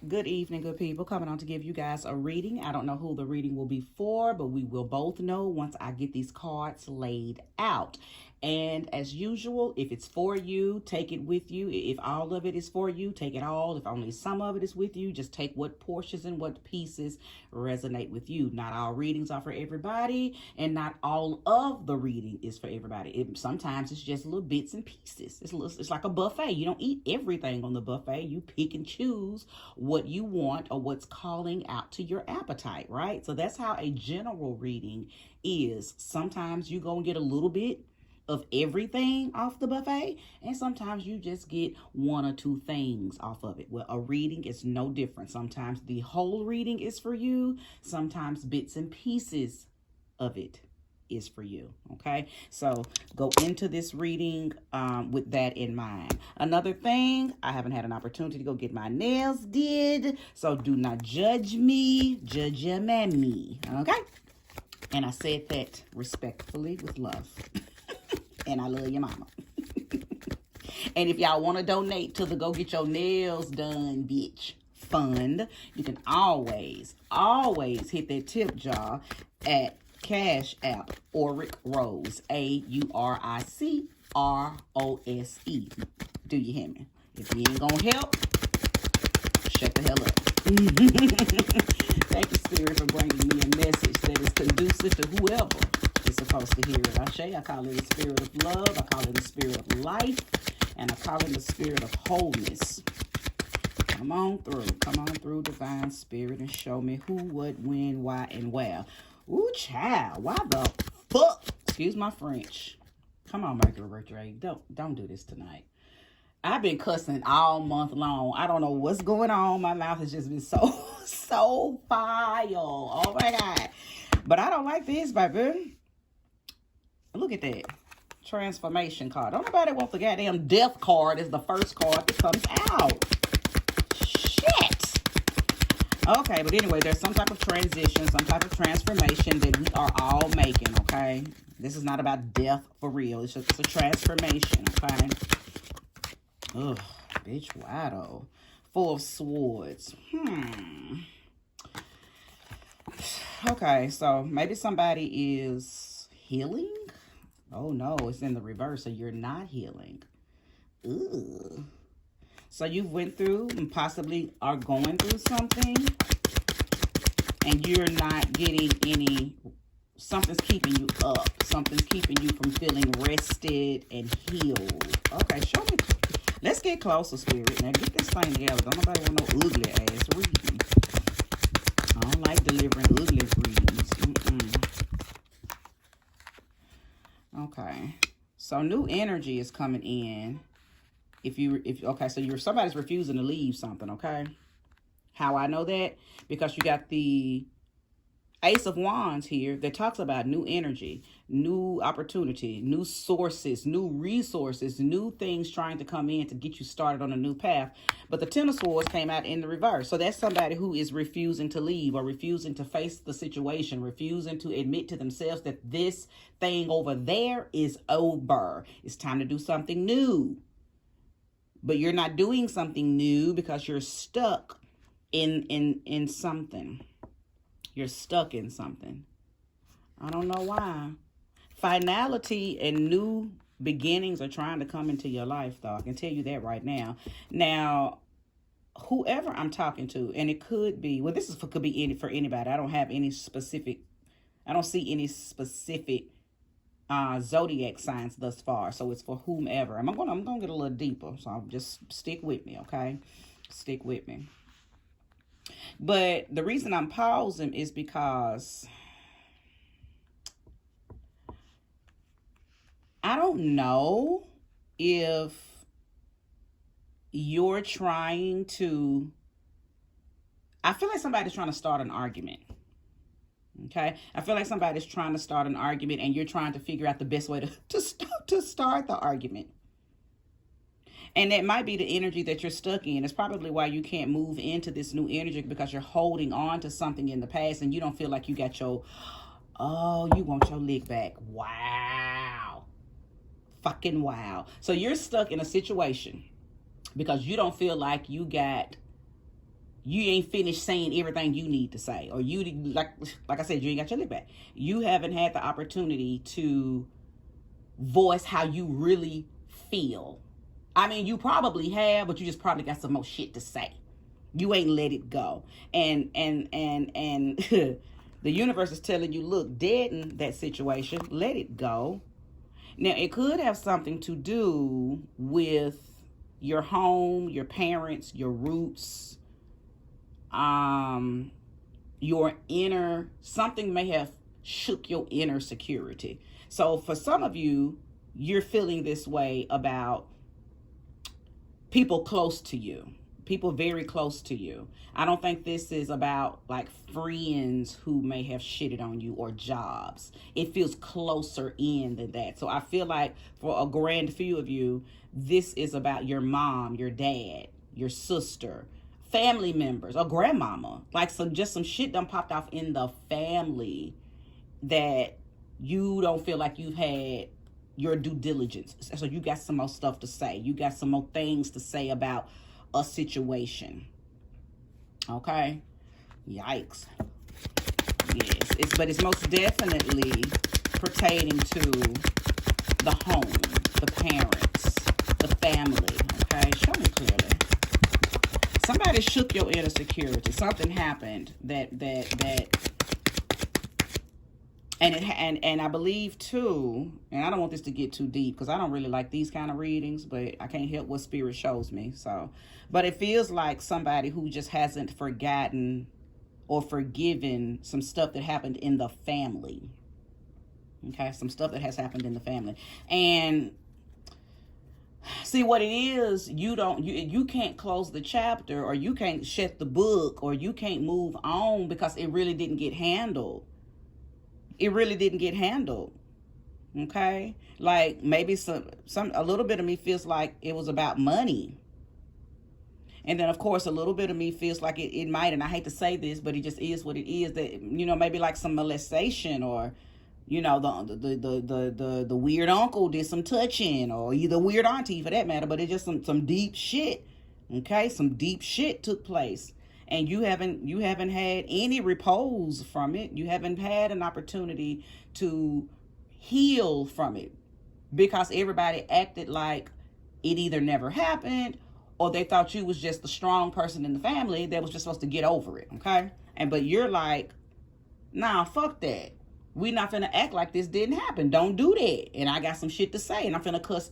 Good evening, good people. Coming on to give you guys a reading. I don't know who the reading will be for, but we will both know once I get these cards laid out. And as usual, if it's for you, take it with you. If all of it is for you, take it all. If only some of it is with you, just take what portions and what pieces resonate with you. Not all readings are for everybody, and not all of the reading is for everybody. Sometimes it's just little bits and pieces. It's like a buffet. You don't eat everything on the buffet. You pick and choose what you want or what's calling out to your appetite, right? So that's how a general reading is. Sometimes you go and get a little bit of everything off the buffet, and sometimes you just get one or two things off of it. Well, a reading is no different. Sometimes the whole reading is for you, sometimes bits and pieces of it is for you. Okay, so go into this reading with that in mind. Another thing, I haven't had an opportunity to go get my nails did, so do not judge me, judge your mammy. Okay, and I said that respectfully with love. And I love your mama. And if y'all want to donate to the Go Get Your Nails Done Bitch Fund, you can always hit that tip jar at Cash App Auric Rose, AURICROSE. Do you hear me? If you ain't gonna help, shut the hell up. Thank you, Spirit, for bringing me a message that is conducive to whoever is supposed to hear it. I call it the spirit of love. I call it the spirit of life. And I call it the spirit of wholeness. Come on through, divine spirit, and show me who, what, when, why, and where. Ooh, child, why the fuck? Excuse my French. Come on, Mercury retrograde. Don't do this tonight. I've been cussing all month long. I don't know what's going on. My mouth has just been so fire. Oh my God. But I don't like this, baby. Look at that. Transformation card. Don't nobody want the goddamn death card as the first card that comes out. Shit. Okay, but anyway, there's some type of transition, some type of transformation that we are all making, okay? This is not about death for real. It's just a transformation, okay? Ugh, bitch, wado. Four of Swords. Okay, so maybe somebody is healing. Oh no, it's in the reverse, so you're not healing. Ugh. So you went through and possibly are going through something, and you're not getting any. Something's keeping you up. Something's keeping you from feeling rested and healed. Okay, show me. Let's get closer, Spirit. Now get this thing together. Don't nobody want no ugly ass reading. I don't like delivering ugly readings. Okay. So new energy is coming in. Okay, so somebody's refusing to leave something, okay? How I know that? Because you got the Ace of Wands here that talks about new energy, new opportunity, new sources, new resources, new things trying to come in to get you started on a new path. But the Ten of Swords came out in the reverse. So that's somebody who is refusing to leave or refusing to face the situation, refusing to admit to themselves that this thing over there is over. It's time to do something new. But you're not doing something new because you're stuck in something. You're stuck in something. I don't know why. Finality and new beginnings are trying to come into your life, though. I can tell you that right now. Now, whoever I'm talking to, and it could be, well, could be for anybody. I don't have any specific, I don't see any specific zodiac signs thus far. So it's for whomever. I'm gonna get a little deeper. So I'll just stick with me, okay? Stick with me. But the reason I'm pausing is because I don't know if you're trying to, I feel like somebody's trying to start an argument. Okay, I feel like somebody's trying to start an argument and you're trying to figure out the best way to start the argument. And that might be the energy that you're stuck in. It's probably why you can't move into this new energy, because you're holding on to something in the past and you don't feel like you got you want your lick back. Wow. Fucking wow. So you're stuck in a situation because you don't feel like you you ain't finished saying everything you need to say, or you, like I said, you ain't got your lip back. You haven't had the opportunity to voice how you really feel. I mean, you probably have, but you just probably got some more shit to say. You ain't let it go. And the universe is telling you, look, deaden that situation, let it go. Now, it could have something to do with your home, your parents, your roots, your inner, something may have shook your inner security. So for some of you, you're feeling this way about people close to you, people very close to you. I don't think this is about like friends who may have shitted on you or jobs. It feels closer in than that. So I feel like for a grand few of you, this is about your mom, your dad, your sister, family members, or grandmama. Like some shit done popped off in the family that you don't feel like you've had your due diligence. So you got some more stuff to say. You got some more things to say about a situation. Okay? Yikes. Yes, but it's most definitely pertaining to the home, the parents, the family. Okay? Show me clearly. Somebody shook your inner security. Something happened that and I believe too, and I don't want this to get too deep because I don't really like these kind of readings, but I can't help what spirit shows me. So, but it feels like somebody who just hasn't forgotten or forgiven some stuff that happened in the family. Okay, some stuff that has happened in the family. And see what it is, you can't close the chapter, or you can't shut the book, or you can't move on because it really didn't get handled. It really didn't get handled. Okay? Like maybe a little bit of me feels like it was about money. And then of course a little bit of me feels like it might, and I hate to say this, but it just is what it is, that, you know, maybe like some molestation, or, you know, the weird uncle did some touching, or either weird auntie for that matter, but it's just some deep shit. Okay? Some deep shit took place. And you haven't had any repose from it. You haven't had an opportunity to heal from it, because everybody acted like it either never happened, or they thought you was just the strong person in the family that was just supposed to get over it. Okay? But you're like, nah, fuck that. We not finna act like this didn't happen. Don't do that. And I got some shit to say, and I'm finna cuss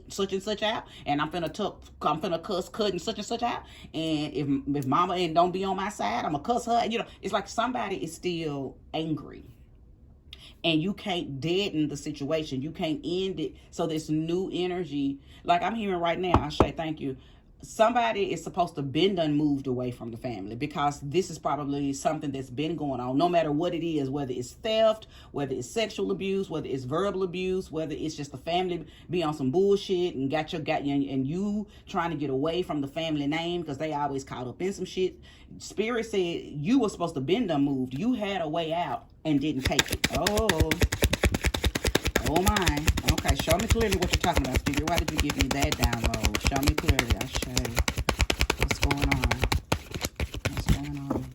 such and such out, and I'm finna cuss cutting such and such out. And if mama and don't be on my side, I'm gonna cuss her. You know, it's like somebody is still angry, and you can't deaden the situation. You can't end it. So this new energy, like I'm hearing right now, I say thank you. Somebody is supposed to been done moved away from the family, because this is probably something that's been going on, no matter what it is, whether it's theft, whether it's sexual abuse, whether it's verbal abuse, whether it's just the family be on some bullshit and got you and you trying to get away from the family name because they always caught up in some shit. Spirit said you were supposed to been done moved. You had a way out and didn't take it. Oh my. Okay, show me clearly what you're talking about, Spirit. Why did you give me that download? Show me clearly. I show you. What's going on? What's going on?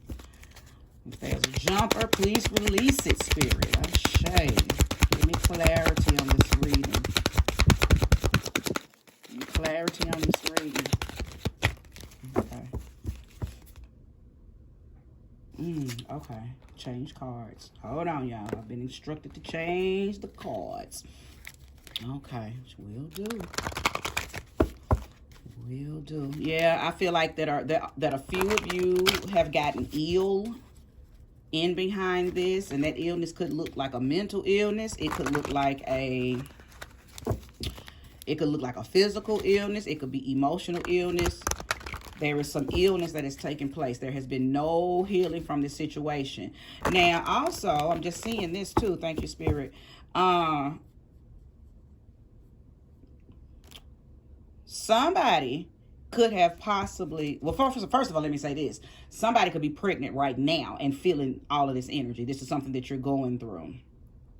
If there's a jumper, please release it, Spirit. I show you. Give me clarity on this reading. Give me clarity on this reading. Okay. Okay. Change cards. Hold on, y'all. I've been instructed to change the cards. Okay. Will do. Will do. Yeah, I feel like that a few of you have gotten ill in behind this, and that illness could look like a mental illness. It could look like a physical illness. It could be emotional illness. There is some illness that is taking place. There has been no healing from this situation. Now, also, I'm just seeing this too. Thank you, Spirit. Somebody could have possibly, well, first of all, let me say this. Somebody could be pregnant right now and feeling all of this energy. This is something that you're going through.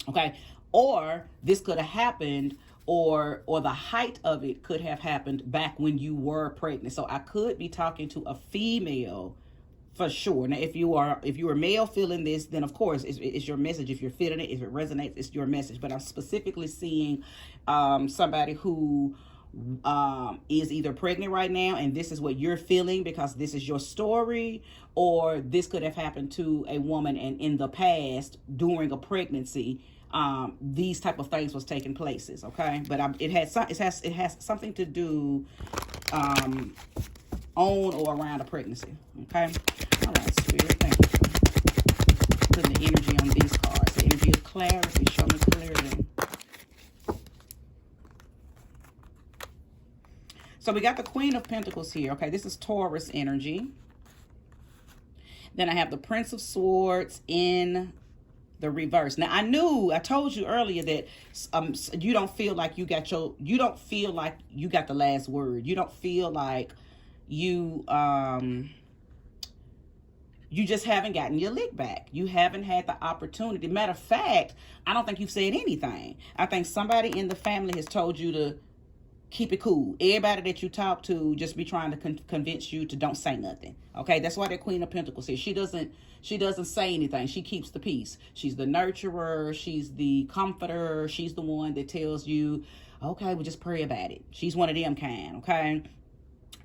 Okay? Or this could have happened or the height of it could have happened back when you were pregnant. So I could be talking to a female for sure. Now, if you are a male feeling this, then of course it's your message. If you're feeling it, if it resonates, it's your message. But I'm specifically seeing somebody who is either pregnant right now and this is what you're feeling because this is your story, or this could have happened to a woman and in the past during a pregnancy these type of things was taking places. Okay, but it has something to do on or around a pregnancy. Okay, all right, Spirit, thank you for putting the energy on these cards. The energy of clarity. Show me clearly. So we got the Queen of Pentacles here. Okay, this is Taurus energy. Then I have the Prince of Swords in the reverse. Now I told you earlier that you don't feel like you got the last word. You don't feel like you just haven't gotten your lick back. You haven't had the opportunity. Matter of fact, I don't think you've said anything. I think somebody in the family has told you to keep it cool. Everybody that you talk to just be trying to convince you to don't say nothing. Okay, that's why that Queen of Pentacles is. She doesn't say anything. She keeps the peace. She's the nurturer. She's the comforter. She's the one that tells you, okay, well, just pray about it. She's one of them kind. Okay,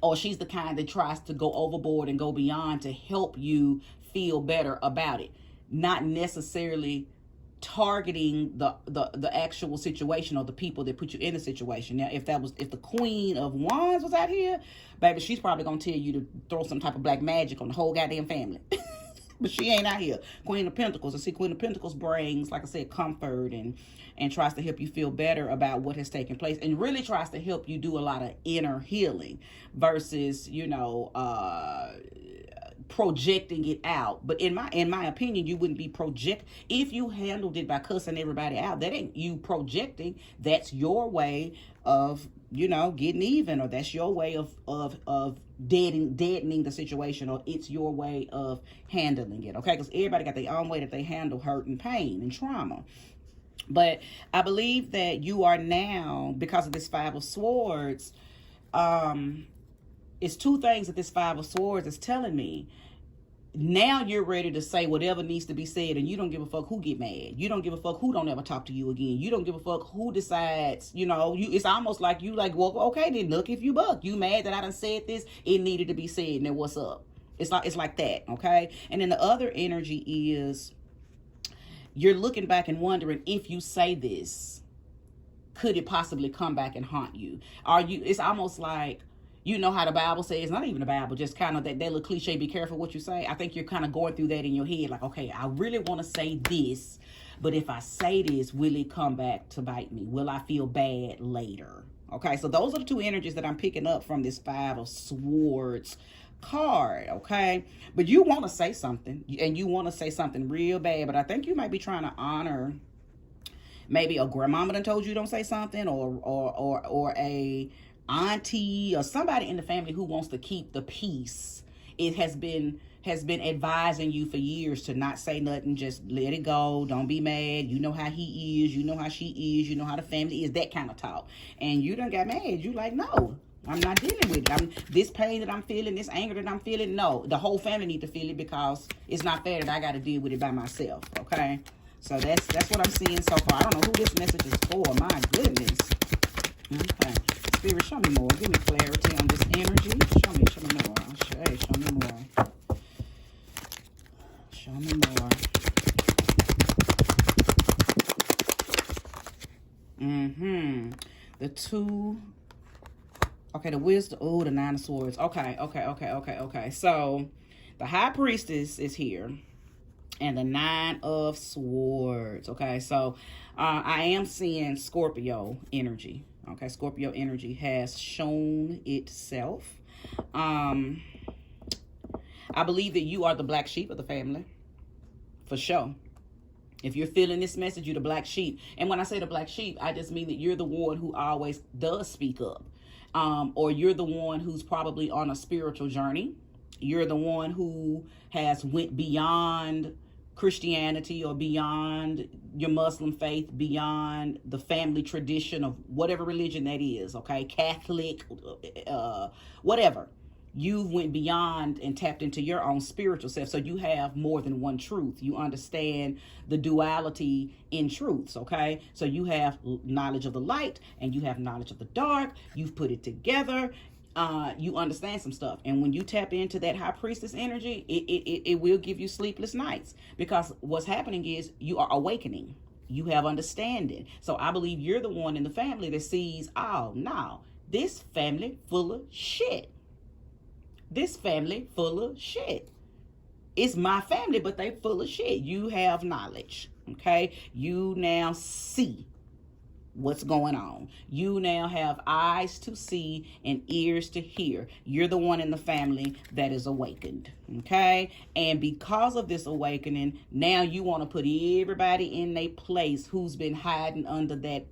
or she's the kind that tries to go overboard and go beyond to help you feel better about it, not necessarily targeting the actual situation or the people that put you in the situation. Now, if the Queen of Wands was out here, baby, she's probably gonna tell you to throw some type of black magic on the whole goddamn family. But she ain't out here. Queen of Pentacles. I see Queen of Pentacles brings, like I said, comfort and tries to help you feel better about what has taken place, and really tries to help you do a lot of inner healing versus, projecting it out. But in my opinion, you wouldn't be if you handled it by cussing everybody out. That ain't you projecting. That's your way of getting even, or that's your way of deadening the situation, or it's your way of handling it. Okay, because everybody got their own way that they handle hurt and pain and trauma. But I believe that you are now, because of this Five of Swords, it's two things that this Five of Swords is telling me. Now you're ready to say whatever needs to be said, and you don't give a fuck who get mad. You don't give a fuck who don't ever talk to you again. You don't give a fuck who decides, it's almost like you like, well, okay, then look, if you buck. You mad that I done said this, it needed to be said, and then what's up? It's like that, okay? And then the other energy is you're looking back and wondering, if you say this, could it possibly come back and haunt you? It's almost like, how the Bible says, not even the Bible, just kind of that little cliche, be careful what you say. I think you're kind of going through that in your head. Like, okay, I really want to say this, but if I say this, will it come back to bite me? Will I feel bad later? Okay, so those are the two energies that I'm picking up from this Five of Swords card. Okay, but you want to say something, and you want to say something real bad, but I think you might be trying to honor maybe a grandmama done told you don't say something, or a auntie or somebody in the family who wants to keep the peace. It has been advising you for years to not say nothing, just let it go, don't be mad, you know how he is, you know how she is, you know how the family is, that kind of talk. And you done got mad. You like, no, I'm not dealing with it. This pain that I'm feeling, this anger that I'm feeling, no, the whole family need to feel it, because it's not fair that I got to deal with it by myself. Okay, so that's what I'm seeing so far. I don't know who this message is for. My goodness. Okay, Spirit, show me more. Give me clarity on this energy. Show me more. Show me more. Show me more. The two. Okay, the wisdom. Oh, the Nine of Swords. Okay. So, the High Priestess is here, and the Nine of Swords. Okay, so I am seeing Scorpio energy. Okay, Scorpio energy has shown itself. I believe that you are the black sheep of the family, for sure. If you're feeling this message, you're the black sheep. And when I say the black sheep, I just mean that you're the one who always does speak up. Or you're the one who's probably on a spiritual journey. You're the one who has went beyond Christianity or beyond your Muslim faith, beyond the family tradition of whatever religion that is, okay, Catholic, whatever. You went beyond and tapped into your own spiritual self. So you have more than one truth. You understand the duality in truths, okay? So you have knowledge of the light and you have knowledge of the dark. You've put it together. You understand some stuff. And when you tap into that high priestess energy, it will give you sleepless nights, because what's happening is you are awakening. You have understanding. So I believe you're the one in the family that sees, oh, no, this family full of shit. This family full of shit. It's my family, but they full of shit. You have knowledge, okay? You now see what's going on. You now have eyes to see and ears to hear. You're the one in the family that is awakened, okay? And because of this awakening, now you want to put everybody in their place who's been hiding under that,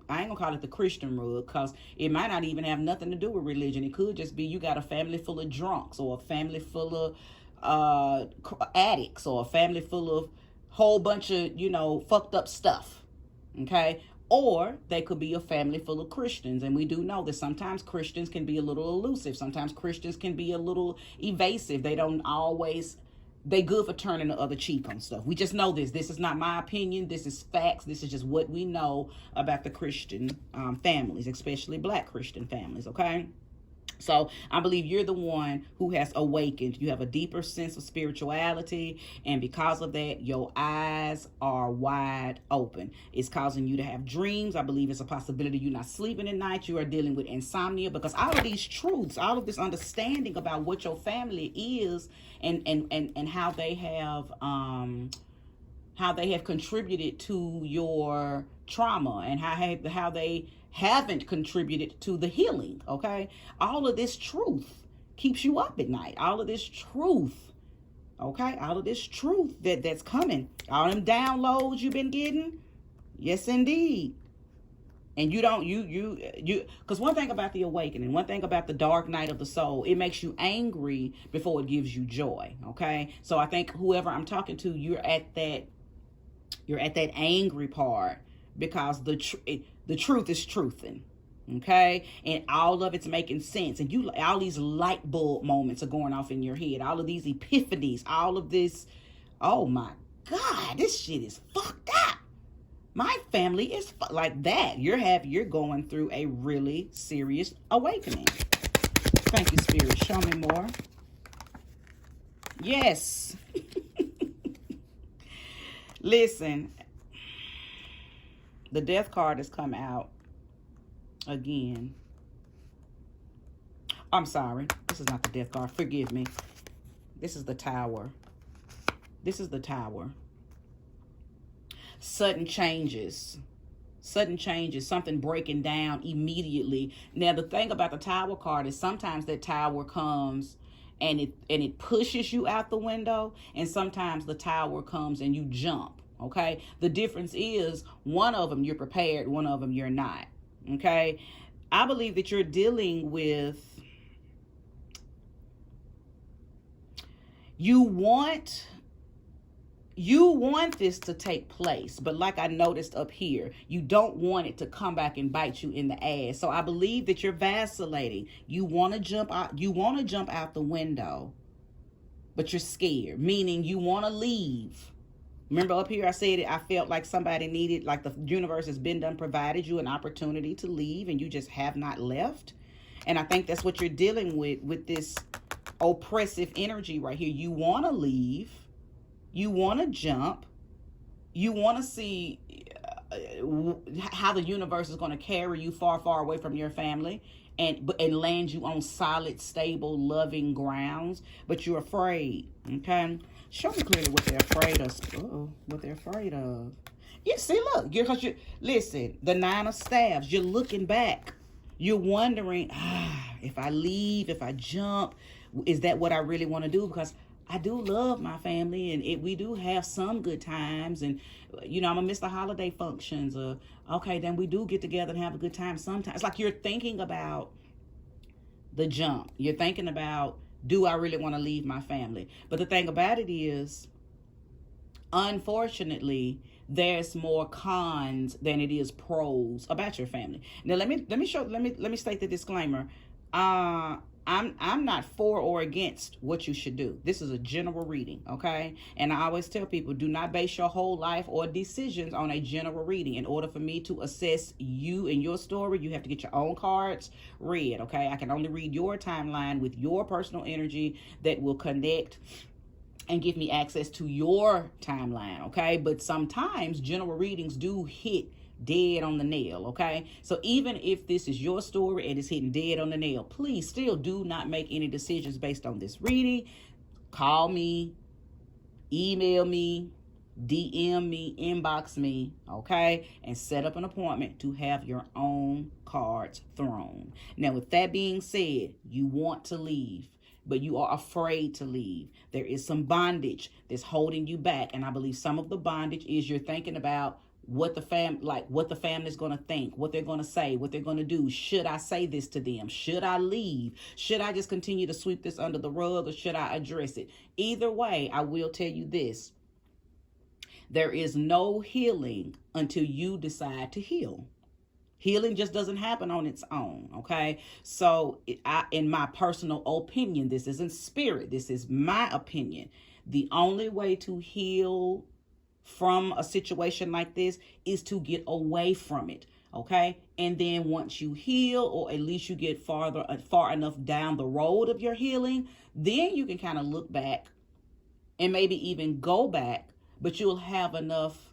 I ain't gonna call it the Christian rug, because it might not even have nothing to do with religion. It could just be you got a family full of drunks, or a family full of addicts, or a family full of whole bunch of, fucked up stuff, okay? Or they could be a family full of Christians. And we do know that sometimes Christians can be a little elusive. Sometimes Christians can be a little evasive. They don't always... They good for turning the other cheek on stuff. We just know this. This is not my opinion. This is facts. This is just what we know about the Christian families, especially Black Christian families, okay? So I believe you're the one who has awakened. You have a deeper sense of spirituality, and because of that, your eyes are wide open. It's causing you to have dreams. I believe it's a possibility you're not sleeping at night. You are dealing with insomnia, because all of these truths, all of this understanding about what your family is, and how they have contributed to your trauma, and how they haven't contributed to the healing, okay? All of this truth keeps you up at night. All of this truth, okay? All of this truth that's coming. All them downloads you've been getting. Yes, indeed. And because one thing about the awakening, one thing about the dark night of the soul, it makes you angry before it gives you joy, okay? So I think whoever I'm talking to, you're at that angry part, because the truth is truthing, okay? And all of it's making sense. And all these light bulb moments are going off in your head. All of these epiphanies, all of this, oh my God, this shit is fucked up. My family is like that. You're going through a really serious awakening. Thank you, Spirit. Show me more. Yes. Listen. The death card has come out again. I'm sorry. This is not the death card. Forgive me. This is the Tower. This is the Tower. Sudden changes. Sudden changes. Something breaking down immediately. Now, the thing about the Tower card is sometimes that Tower comes and it pushes you out the window, and sometimes the Tower comes and you jump. Okay, the difference is one of them you're prepared, one of them you're not. Okay, I believe that you're dealing with, you want this to take place, but like I noticed up here, you don't want it to come back and bite you in the ass. So I believe that you're vacillating. You want to jump out. You want to jump out the window, but you're scared, meaning you want to leave. Remember up here I said it, I felt like somebody needed, like the universe has been done, provided you an opportunity to leave, and you just have not left. And I think that's what you're dealing with this oppressive energy right here. You want to leave. You want to jump. You want to see how the universe is going to carry you far, far away from your family and land you on solid, stable, loving grounds. But you're afraid, okay? Show me clearly what they're afraid of. What they're afraid of. You see, look, listen, the Nine of Staves, you're looking back. You're wondering, if I leave, if I jump, is that what I really want to do? Because I do love my family, and we do have some good times, and I'm gonna miss the holiday functions, okay, then we do get together and have a good time sometimes. It's like you're thinking about the jump. You're thinking about, do I really want to leave my family? But the thing about it is, unfortunately, there's more cons than it is pros about your family. Now let me state the disclaimer. I'm not for or against what you should do. This is a general reading, okay? And I always tell people, do not base your whole life or decisions on a general reading. In order for me to assess you and your story, you have to get your own cards read, okay? I can only read your timeline with your personal energy that will connect and give me access to your timeline, okay? But sometimes general readings do hit dead on the nail, okay? So even if this is your story and it's hitting dead on the nail, please still do not make any decisions based on this reading. Call me, email me, DM me, inbox me, okay? And set up an appointment to have your own cards thrown. Now, with that being said, you want to leave, but you are afraid to leave. There is some bondage that's holding you back. And I believe some of the bondage is you're thinking about what the family's going to think, what they're going to say, what they're going to do. Should I say this to them? Should I leave? Should I just continue to sweep this under the rug, or should I address it? Either way, I will tell you this. There is no healing until you decide to heal. Healing just doesn't happen on its own, okay? So in my personal opinion, this isn't spirit, this is my opinion. The only way to heal from a situation like this is to get away from it, okay? And then once you heal, or at least you get far enough down the road of your healing, then you can kind of look back and maybe even go back, but you'll have enough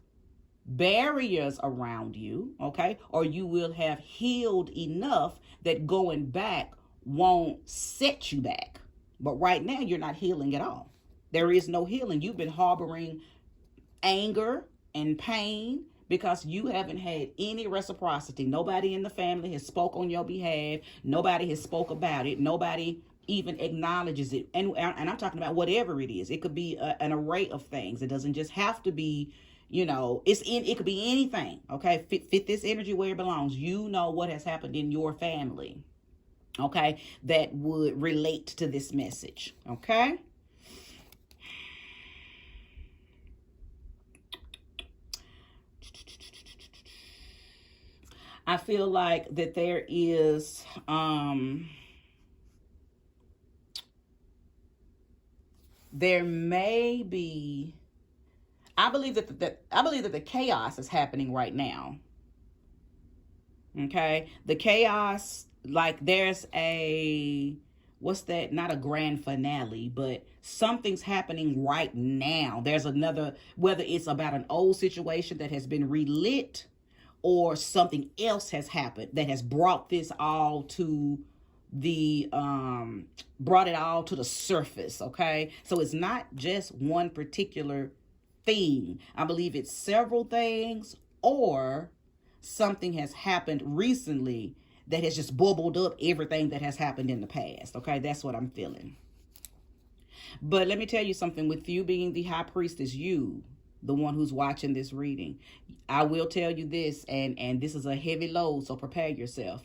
barriers around you, okay? Or you will have healed enough that going back won't set you back. But right now, you're not healing at all. There is no healing. You've been harboring anger and pain because you haven't had any reciprocity. Nobody in the family has spoke on your behalf. Nobody has spoke about it. Nobody even acknowledges it. And I'm talking about whatever it is. It could be an array of things. It doesn't just have to be, it could be anything, okay? Fit this energy where it belongs. You know what has happened in your family, okay, that would relate to this message, okay? I feel like that there is, there may be, I believe that the chaos is happening right now. Okay, the chaos, like there's what's that? Not a grand finale, but something's happening right now. There's another, whether it's about an old situation that has been relit, or something else has happened that has brought this all to brought it all to the surface, okay? So it's not just one particular thing. I believe it's several things, or something has happened recently that has just bubbled up everything that has happened in the past, okay? That's what I'm feeling. But let me tell you something. With you being the high priestess, you, the one who's watching this reading, I will tell you this, and this is a heavy load, so prepare yourself.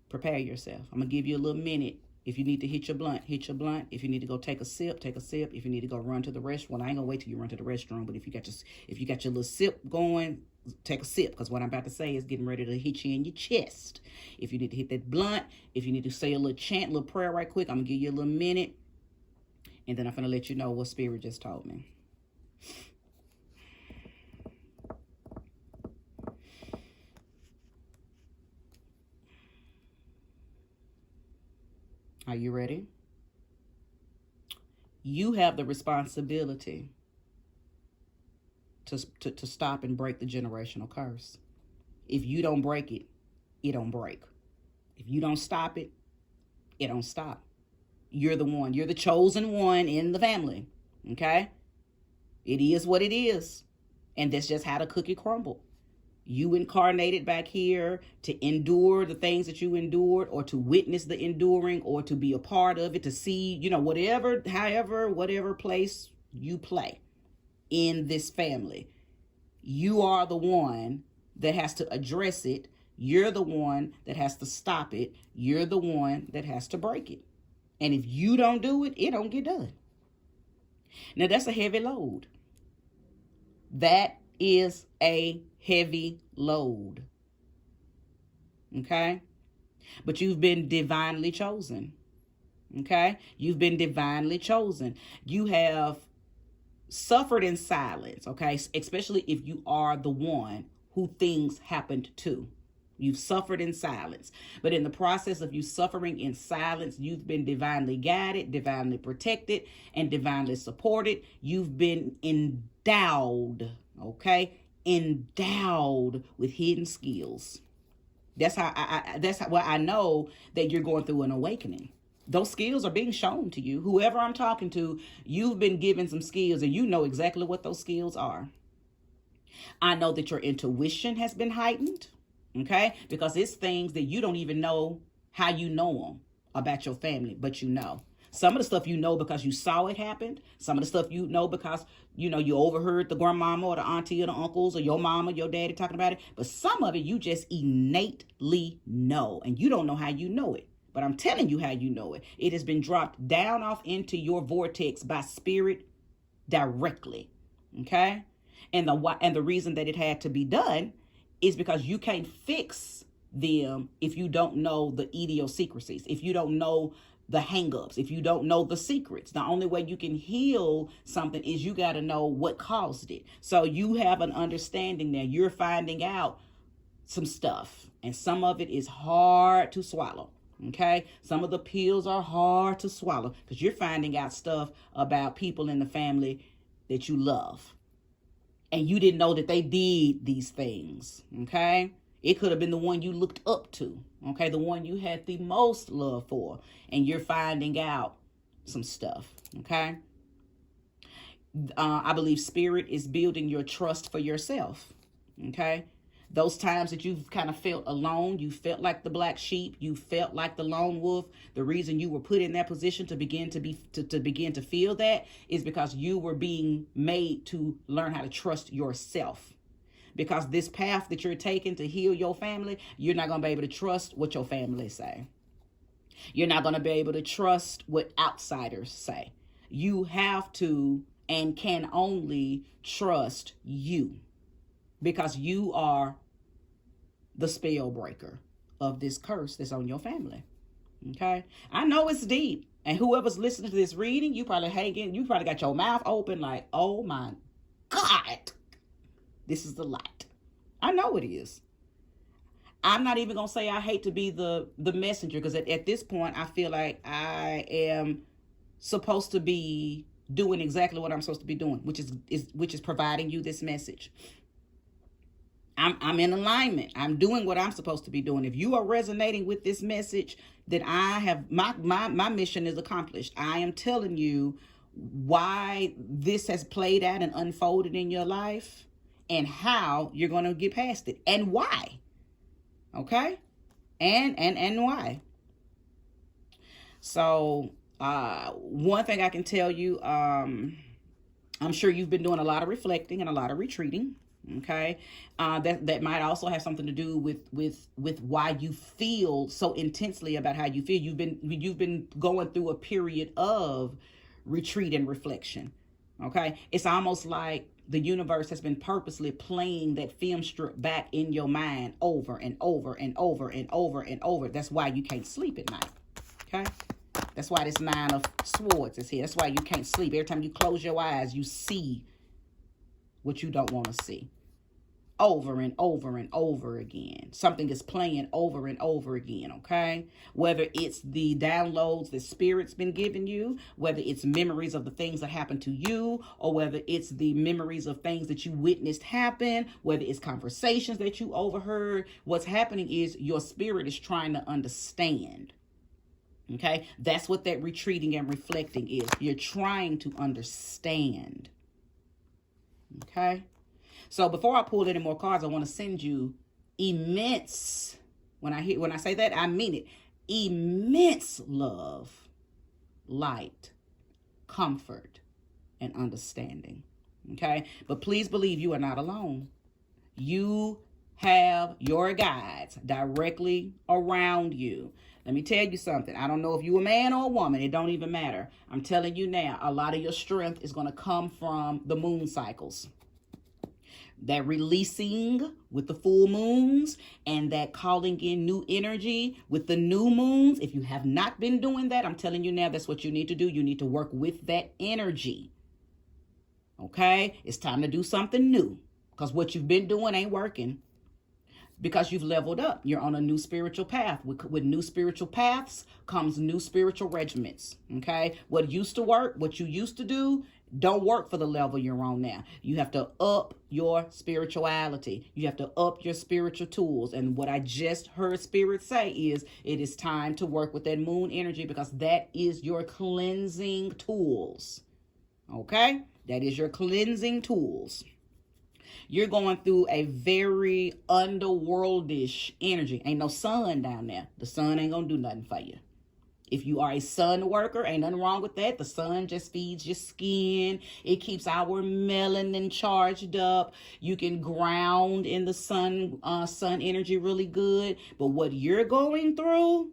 Prepare yourself. I'm gonna give you a little minute. If you need to hit your blunt, hit your blunt. If you need to go take a sip, take a sip. If you need to go run to the restroom, well, I ain't gonna wait till you run to the restroom, but if you got your little sip going, take a sip, because what I'm about to say is getting ready to hit you in your chest. If you need to hit that blunt, if you need to say a little chant, a little prayer right quick, I'm gonna give you a little minute, and then I'm gonna let you know what Spirit just told me. Are you ready? You have the responsibility to stop and break the generational curse. If you don't break it, it don't break. If you don't stop it, it don't stop. You're the one. You're the chosen one in the family, okay? It is what it is, and that's just how the cookie crumbled. You incarnated back here to endure the things that you endured, or to witness the enduring, or to be a part of it, to see, whatever place you play in this family. You are the one that has to address it. You're the one that has to stop it. You're the one that has to break it. And if you don't do it, it don't get done. Now, that's a heavy load. That is a heavy load. Okay? But you've been divinely chosen. Okay? You've been divinely chosen. You have suffered in silence, okay? Especially if you are the one who things happened to. You've suffered in silence. But in the process of you suffering in silence, you've been divinely guided, divinely protected, and divinely supported. You've been endowed, okay? Endowed with hidden skills. That's how I know that you're going through an awakening. Those skills are being shown to you. Whoever I'm talking to, you've been given some skills and you know exactly what those skills are. I know that your intuition has been heightened, okay? Because it's things that you don't even know how you know them about your family, but you know. Some of the stuff you know because you saw it happen. Some of the stuff you know because, you overheard the grandmama or the auntie or the uncles or your mama, your daddy talking about it. But some of it you just innately know, and you don't know how you know it. But I'm telling you how you know it. It has been dropped down off into your vortex by spirit directly. Okay? And the reason that it had to be done is because you can't fix them if you don't know the idiosyncrasies, if you don't know the hangups, if you don't know the secrets. The only way you can heal something is you got to know what caused it. So you have an understanding there. You're finding out some stuff, and some of it is hard to swallow. Okay, some of the pills are hard to swallow because you're finding out stuff about people in the family that you love, and you didn't know that they did these things. Okay, it could have been the one you looked up to. Okay, the one you had the most love for, and you're finding out some stuff. Okay, I believe spirit is building your trust for yourself. Okay, those times that you've kind of felt alone, you felt like the black sheep, you felt like the lone wolf. The reason you were put in that position to begin to feel that is because you were being made to learn how to trust yourself. Because this path that you're taking to heal your family, you're not going to be able to trust what your family say. You're not going to be able to trust what outsiders say. You have to and can only trust you, because you are the spell breaker of this curse that's on your family. Okay? I know it's deep. And whoever's listening to this reading, you probably got your mouth open like, oh my God, this is the light. I know it is. I'm not even going to say I hate to be the messenger, because at this point, I feel like I am supposed to be doing exactly what I'm supposed to be doing, which is providing you this message. I'm in alignment. I'm doing what I'm supposed to be doing. If you are resonating with this message, then I have my mission is accomplished. I am telling you why this has played out and unfolded in your life, and how you're going to get past it, and why. Okay? And why. So, one thing I can tell you, I'm sure you've been doing a lot of reflecting and a lot of retreating. Okay, that might also have something to do with why you feel so intensely about how you feel. You've been going through a period of retreat and reflection. Okay, it's almost like the universe has been purposely playing that film strip back in your mind over and over and over and over and over. That's why you can't sleep at night. Okay, that's why this 9 of Swords is here. That's why you can't sleep. Every time you close your eyes, you see what you don't want to see, over and over and over again. Something is playing over and over again. Okay, whether it's the downloads that spirit's been giving you, whether it's memories of the things that happened to you, or whether it's the memories of things that you witnessed happen, whether it's conversations that you overheard, what's happening is your spirit is trying to understand. Okay, that's what that retreating and reflecting is. You're trying to understand. Okay, so before I pull any more cards, I want to send you immense, when I say that, I mean it, immense love, light, comfort, and understanding. Okay, but please believe you are not alone. You have your guides directly around you. Let me tell you something. I don't know if you're a man or a woman. It don't even matter. I'm telling you now, a lot of your strength is going to come from the moon cycles. that releasing with the full moons, and that calling in new energy with the new moons. If you have not been doing that, I'm telling you now, that's what you need to do. You need to work with that energy. Okay? It's time to do something new, because what you've been doing ain't working. Because you've leveled up. You're on a new spiritual path. With new spiritual paths comes new spiritual regiments. Okay? What used to work, what you used to do, don't work for the level you're on now. You have to up your spirituality. You have to up your spiritual tools. And what I just heard Spirit say is it is time to work with that moon energy, because that is your cleansing tools. Okay? That is your cleansing tools. You're going through a very underworldish energy. Ain't no sun down there. The sun ain't going to do nothing for you. If you are a sun worker, ain't nothing wrong with that. The sun just feeds your skin. It keeps our melanin charged up. You can ground in the sun energy really good. But what you're going through,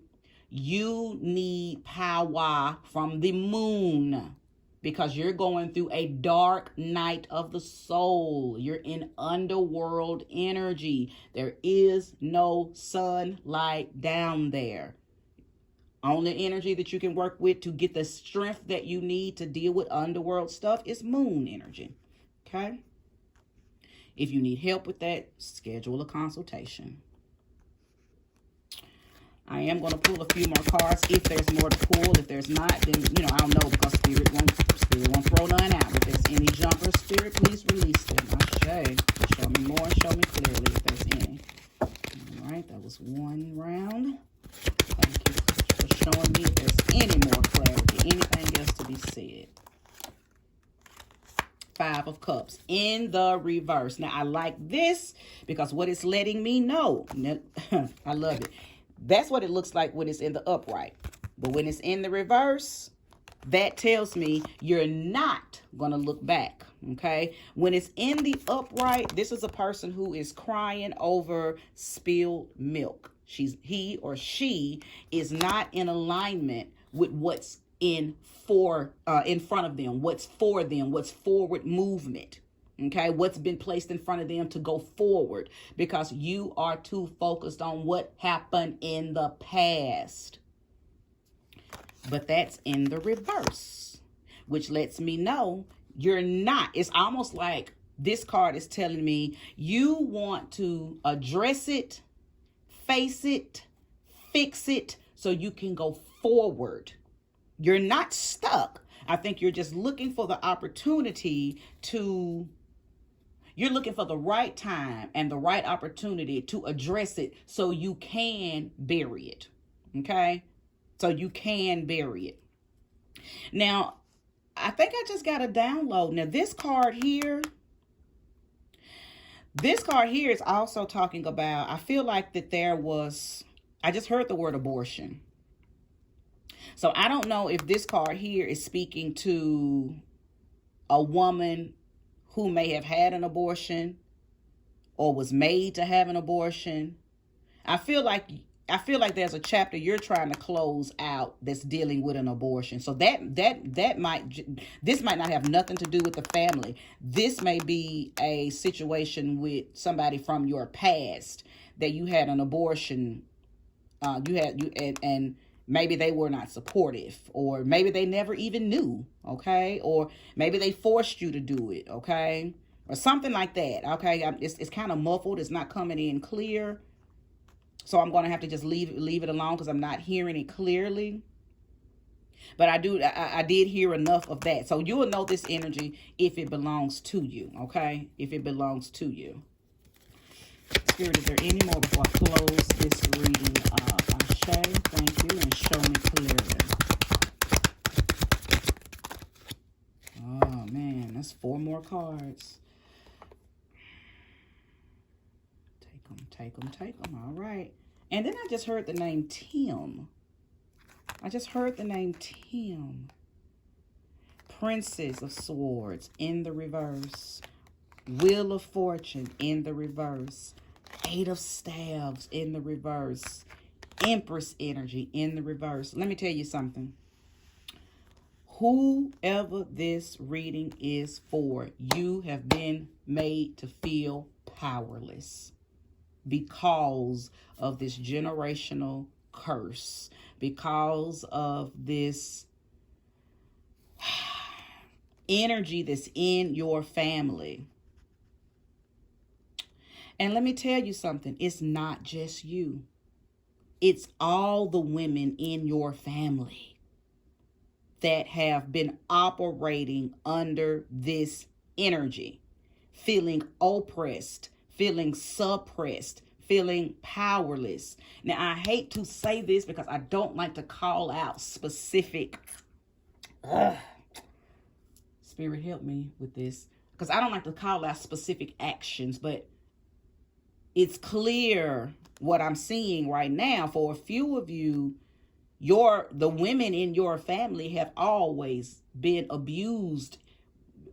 you need power from the moon, because you're going through a dark night of the soul. You're in underworld energy. There is no sunlight down there. Only energy that you can work with to get the strength that you need to deal with underworld stuff is moon energy. Okay? If you need help with that, schedule a consultation. I am going to pull a few more cards if there's more to pull. If there's not, then, I don't know, because Spirit won't throw none out. If there's any jumpers, Spirit, please release them. Show me more, show me clearly if there's any. All right, that was one round. Thank you for showing me if there's any more clarity, anything else to be said. 5 of Cups in the reverse. Now, I like this because what it's letting me know, I love it. That's what it looks like when it's in the upright. But when it's in the reverse, that tells me you're not going to look back, okay? When it's in the upright, this is a person who is crying over spilled milk. He or she is not in alignment with what's in front of them, what's for them, what's forward movement. Okay, what's been placed in front of them to go forward, because you are too focused on what happened in the past. But that's in the reverse, which lets me know you're not. It's almost like this card is telling me you want to address it, face it, fix it, so you can go forward. You're not stuck. I think you're just looking for the opportunity to... You're looking for the right time and the right opportunity to address it so you can bury it. Okay? So you can bury it. Now, I think I just got a download. Now, this card here is also talking about, I feel like that I just heard the word abortion. So I don't know if this card here is speaking to a woman who may have had an abortion or was made to have an abortion. I feel like there's a chapter you're trying to close out that's dealing with an abortion. So this might not have nothing to do with the family. This may be a situation with somebody from your past that you had an abortion. And maybe they were not supportive, or maybe they never even knew, okay? Or maybe they forced you to do it, okay? Or something like that, okay? It's kind of muffled. It's not coming in clear. So I'm going to have to just leave it alone because I'm not hearing it clearly. But I did hear enough of that. So you will know this energy if it belongs to you, okay? If it belongs to you. Spirit, is there any more before I close this reading up? Thank you, and show me clearly. Oh, man, that's 4 more cards. Take them. All right. And then I just heard the name Tim. Princess of Swords in the reverse. Wheel of Fortune in the reverse. 8 of Staves in the reverse. Empress energy in the reverse. Let me tell you something. Whoever this reading is for, you have been made to feel powerless because of this generational curse, because of this energy that's in your family. And let me tell you something, it's not just you. It's all the women in your family that have been operating under this energy, feeling oppressed, feeling suppressed, feeling powerless. Now, I hate to say this because I don't like to call out specific, Spirit help me with this, because I don't like to call out specific actions, but it's clear what I'm seeing right now. For a few of you, the women in your family have always been abused,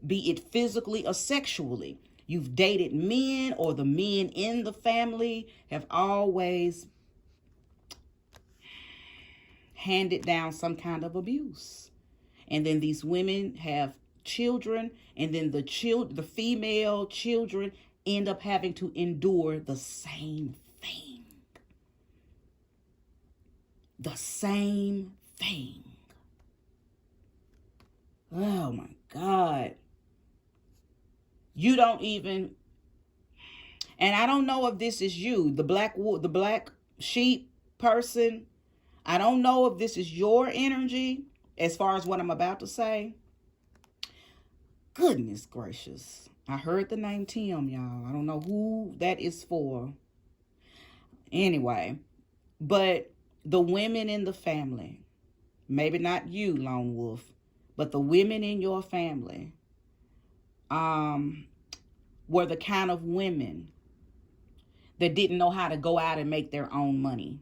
be it physically or sexually. You've dated men, or the men in the family have always handed down some kind of abuse. And then these women have children, and then the female children end up having to endure the same thing. The same thing. Oh my God. You don't even, and I don't know if this is you, the black sheep person. I don't know if this is your energy as far as what I'm about to say. Goodness gracious. I heard the name Tim, y'all. I don't know who that is for. Anyway, but the women in the family, maybe not you, Lone Wolf, but the women in your family, were the kind of women that didn't know how to go out and make their own money,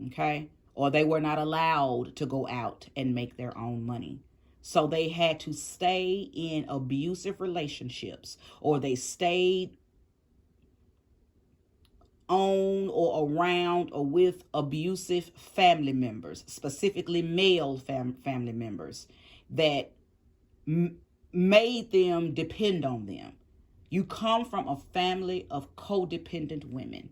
okay? Or they were not allowed to go out and make their own money. So they had to stay in abusive relationships, or they stayed on or around or with abusive family members, specifically male family members that made them depend on them. You come from a family of codependent women.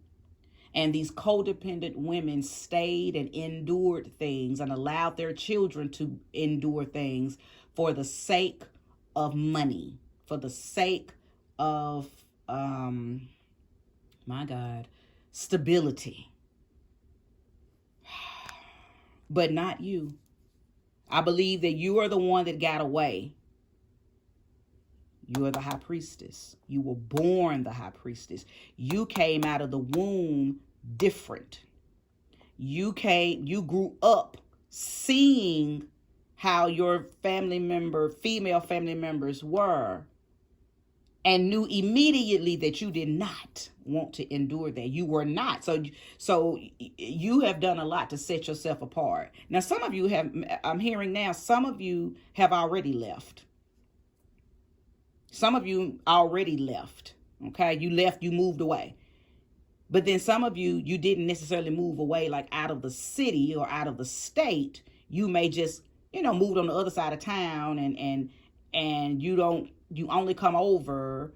And these codependent women stayed and endured things and allowed their children to endure things for the sake of money, for the sake of, my God, stability. But not you. I believe that you are the one that got away. You are the high priestess. You were born the high priestess. You came out of the womb different. You grew up seeing how your female family members were, and knew immediately that you did not want to endure that. You were not. So you have done a lot to set yourself apart. Now, some of you have, I'm hearing now, some of you have already left. Some of you already left, okay? You left, you moved away. But then some of you didn't necessarily move away like out of the city or out of the state. You may just, moved on the other side of town, and you only come over,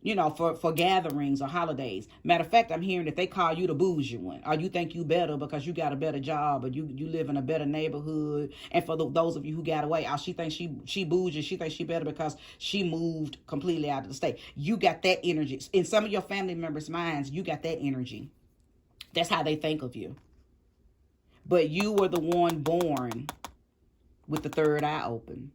for gatherings or holidays. Matter of fact, I'm hearing that they call you the bougie one, or you think you better because you got a better job, or you live in a better neighborhood. And for those of you who got away, she thinks she bougie, she thinks she better because she moved completely out of the state. You got that energy. In some of your family members' minds, you got that energy. That's how they think of you. But you were the one born with the third eye open.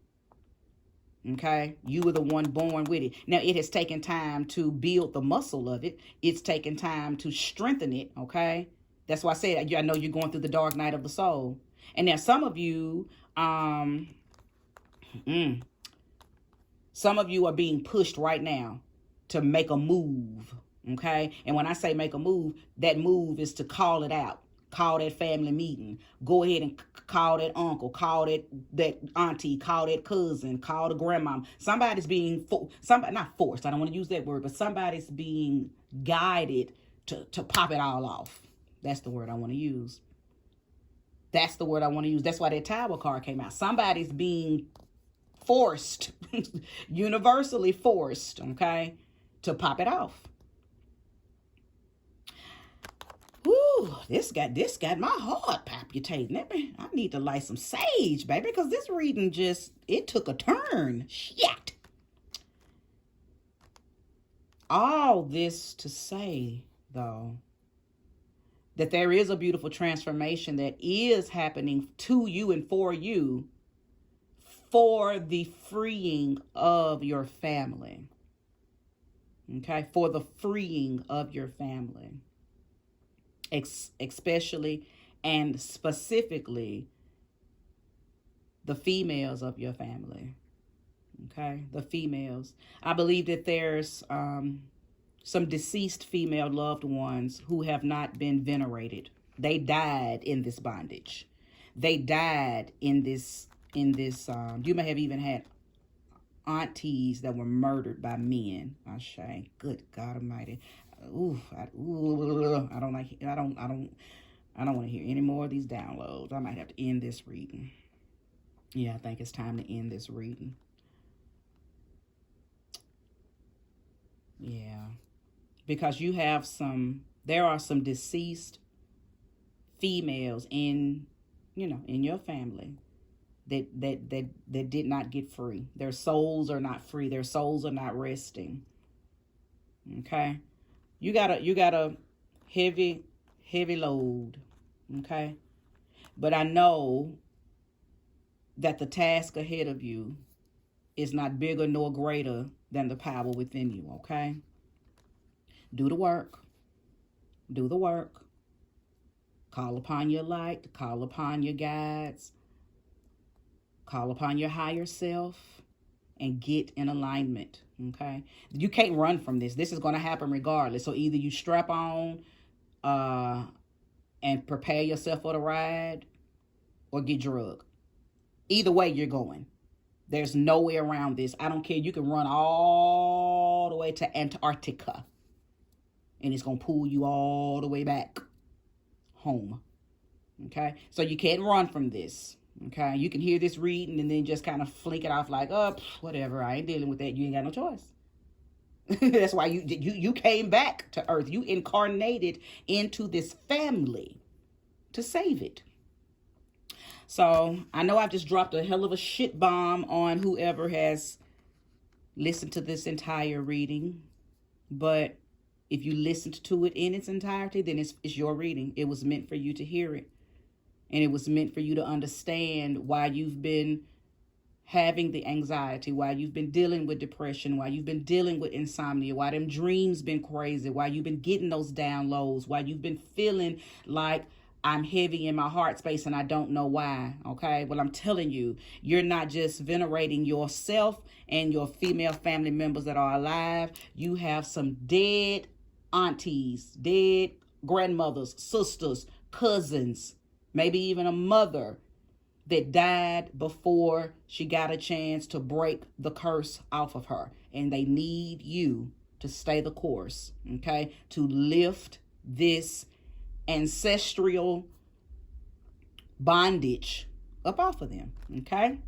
Okay, you were the one born with it. Now, it has taken time to build the muscle of it. It's taken time to strengthen it. Okay, that's why I said, I know you're going through the dark night of the soul. And now some of you, some of you are being pushed right now to make a move. Okay, and when I say make a move, that move is to call it out. Call that family meeting. Go ahead and call that uncle. Call that auntie. Call that cousin. Call the grandma. Somebody's being not forced. I don't want to use that word, but somebody's being guided to pop it all off. That's the word I want to use. That's the word I want to use. That's why that Tower card came out. Somebody's being forced, universally forced, okay, to pop it off. Woo, this got my heart palpitating. I need to light some sage, baby, because this reading it took a turn. Shit. All this to say, though, that there is a beautiful transformation that is happening to you and for you for the freeing of your family. Okay, for the freeing of your family. Especially and specifically the females of your family. Okay, the females. I believe that there's some deceased female loved ones who have not been venerated. They died in this bondage. They died in this. You may have even had aunties that were murdered by men. I say, good God Almighty. I don't want to hear any more of these downloads. I might have to end this reading. Yeah, I think it's time to end this reading. Yeah, because there are some deceased females in your family that did not get free. Their souls are not free. Their souls are not resting. Okay, you got a heavy load. Okay, but I know that the task ahead of you is not bigger nor greater than the power within you. Okay, do the work. Do the work. Call upon your light. Call upon your guides. Call upon your higher self and get in alignment, okay? You can't run from this. This is going to happen regardless. So either you strap on and prepare yourself for the ride or get drugged. Either way, you're going. There's no way around this. I don't care. You can run all the way to Antarctica and it's going to pull you all the way back home, okay? So you can't run from this. Okay, you can hear this reading and then just kind of flink it off like, oh, whatever, I ain't dealing with that. You ain't got no choice. That's why you came back to earth. You incarnated into this family to save it. So I know I've just dropped a hell of a shit bomb on whoever has listened to this entire reading. But if you listened to it in its entirety, then it's your reading. It was meant for you to hear it. And it was meant for you to understand why you've been having the anxiety, why you've been dealing with depression, why you've been dealing with insomnia, why them dreams been crazy, why you've been getting those downloads, why you've been feeling like I'm heavy in my heart space and I don't know why, okay? Well, I'm telling you, you're not just venerating yourself and your female family members that are alive. You have some dead aunties, dead grandmothers, sisters, cousins, maybe even a mother that died before she got a chance to break the curse off of her. And they need you to stay the course, okay? To lift this ancestral bondage up off of them, okay?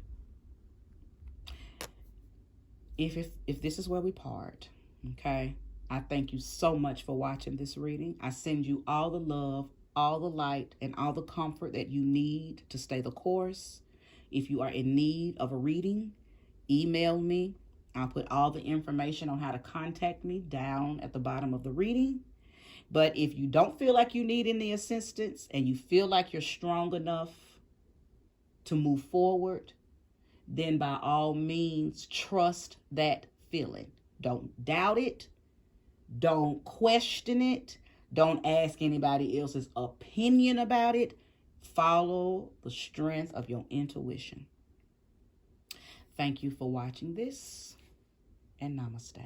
If this is where we part, okay? I thank you so much for watching this reading. I send you all the love, all the light, and all the comfort that you need to stay the course. If you are in need of a reading, email me. I'll put all the information on how to contact me down at the bottom of the reading. But if you don't feel like you need any assistance and you feel like you're strong enough to move forward, then by all means, trust that feeling. Don't doubt it. Don't question it. Don't ask anybody else's opinion about it. Follow the strength of your intuition. Thank you for watching this, and namaste.